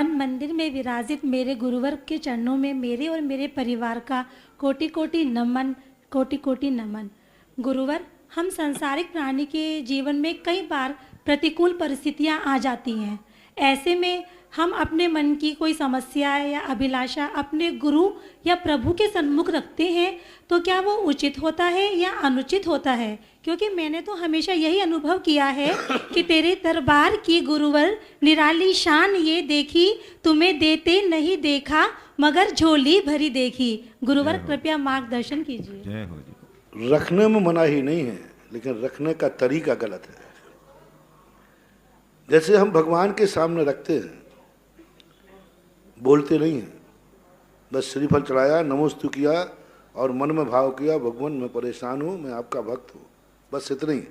मन मंदिर में विराजित मेरे गुरुवर के चरणों में मेरे और मेरे परिवार का कोटि कोटि नमन, कोटि कोटि नमन। गुरुवर, हम सांसारिक प्राणी के जीवन में कई बार प्रतिकूल परिस्थितियां आ जाती हैं। ऐसे में हम अपने मन की कोई समस्या या अभिलाषा अपने गुरु या प्रभु के सन्मुख रखते हैं, तो क्या वो उचित होता है या अनुचित होता है? क्योंकि मैंने तो हमेशा यही अनुभव किया है कि तेरे दरबार की गुरुवर निराली शान ये देखी, तुम्हें देते नहीं देखा मगर झोली भरी देखी। गुरुवर कृपया मार्गदर्शन कीजिए। जय हो जी। रखने में मनाही नहीं है, लेकिन रखने का तरीका गलत है। जैसे हम भगवान के सामने रखते हैं, बोलते नहीं हैं, बस श्रीफल चढ़ाया, नमोस्तु किया और मन में भाव किया, भगवान मैं परेशान हूँ, मैं आपका भक्त हूँ, बस इतना ही।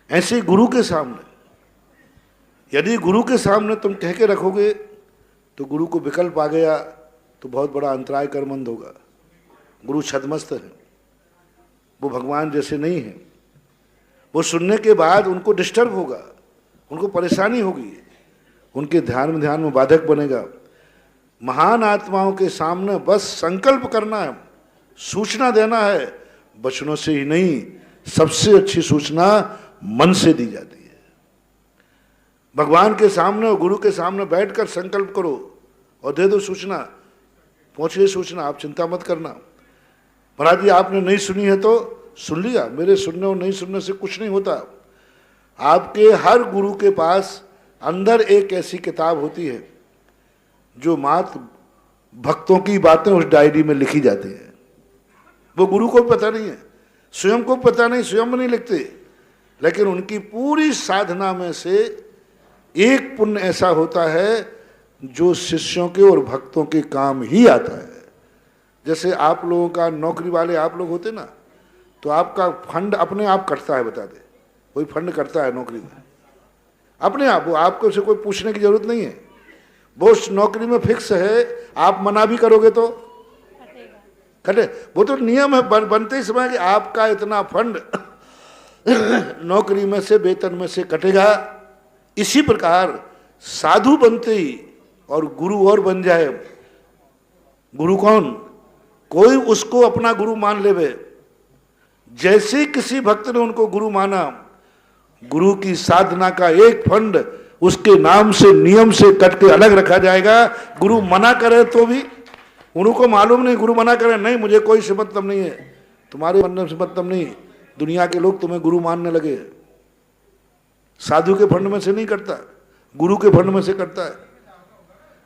ऐसे गुरु के सामने, यदि गुरु के सामने तुम कह के रखोगे तो गुरु को विकल्प आ गया तो बहुत बड़ा अंतराय कर्मंद होगा। गुरु छदमस्त है, वो भगवान जैसे नहीं है। वो सुनने के बाद उनको डिस्टर्ब होगा, उनको परेशानी होगी, उनके ध्यान में बाधक बनेगा। महान आत्माओं के सामने बस संकल्प करना है, सूचना देना है, वचनों से ही नहीं, सबसे अच्छी सूचना मन से दी जाती है। भगवान के सामने और गुरु के सामने बैठकर संकल्प करो और दे दो सूचना, पहुंचे सूचना, आप चिंता मत करना। महाराज जी आपने नहीं सुनी है तो सुन लिया, मेरे सुनने और नहीं सुनने से कुछ नहीं होता। आपके हर गुरु के पास अंदर एक ऐसी किताब होती है जो मात्र भक्तों की बातें उस डायरी में लिखी जाती हैं। वो गुरु को पता नहीं है, स्वयं को पता नहीं, स्वयं नहीं लिखते, लेकिन उनकी पूरी साधना में से एक पुण्य ऐसा होता है जो शिष्यों के और भक्तों के काम ही आता है। जैसे आप लोगों का नौकरी वाले आप लोग होते ना, तो आपका फंड अपने आप कटता है, बता दे, कोई फंड कटता है नौकरी में अपने आप, वो आपको से कोई पूछने की जरूरत नहीं है, वो उस नौकरी में फिक्स है। आप मना भी करोगे तो कटे, वो तो नियम है बनते ही समय कि आपका इतना फंड नौकरी में से, वेतन में से कटेगा। इसी प्रकार साधु बनते ही और गुरु और बन जाए, गुरु कौन? कोई उसको अपना गुरु मान लेवे। जैसे किसी भक्त ने उनको गुरु माना, गुरु की साधना का एक फंड उसके नाम से, नियम से कट के अलग रखा जाएगा। गुरु मना करे तो भी उनको मालूम नहीं, गुरु मना करे नहीं, मुझे कोई से मतलब नहीं है, तुम्हारे मानने से मतलब नहीं, दुनिया के लोग तुम्हें गुरु मानने लगे। साधु के फंड में से नहीं करता, गुरु के फंड में से करता है।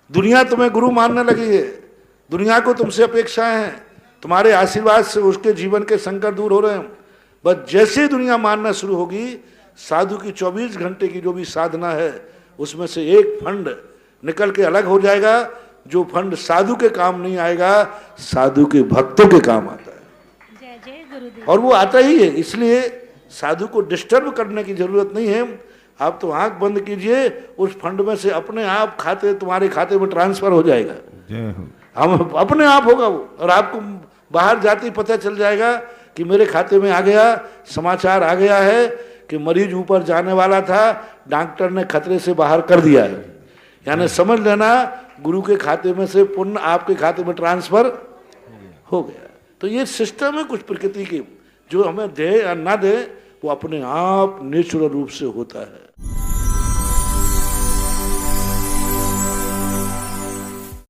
दुनिया तुम्हें गुरु मानने लगी है, दुनिया को तुमसे अपेक्षाएं हैं, तुम्हारे आशीर्वाद से उसके जीवन के संकट दूर हो रहे हैं। बस जैसे ही दुनिया मानना शुरू होगी, साधु की 24 घंटे की जो भी साधना है उसमें से एक फंड निकल के अलग हो जाएगा। जो फंड साधु के काम नहीं आएगा, साधु के भक्तों के काम आता है। जय जय गुरुदेव। और वो आता ही है, इसलिए साधु को डिस्टर्ब करने की जरूरत नहीं है। आप तो आंख बंद कीजिए, उस फंड में से अपने आप खाते, तुम्हारे खाते में ट्रांसफर हो जाएगा। जय हो। हम अपने आप होगा वो, और आपको बाहर जाते ही पता चल जाएगा कि मेरे खाते में आ गया, समाचार आ गया है कि मरीज ऊपर जाने वाला था, डॉक्टर ने खतरे से बाहर कर दिया है। यानी समझ लेना, गुरु के खाते में से पुण्य आपके खाते में ट्रांसफर हो गया। तो ये सिस्टम है कुछ प्रकृति की, जो हमें दे या ना दे वो अपने आप नेचुरल रूप से होता है।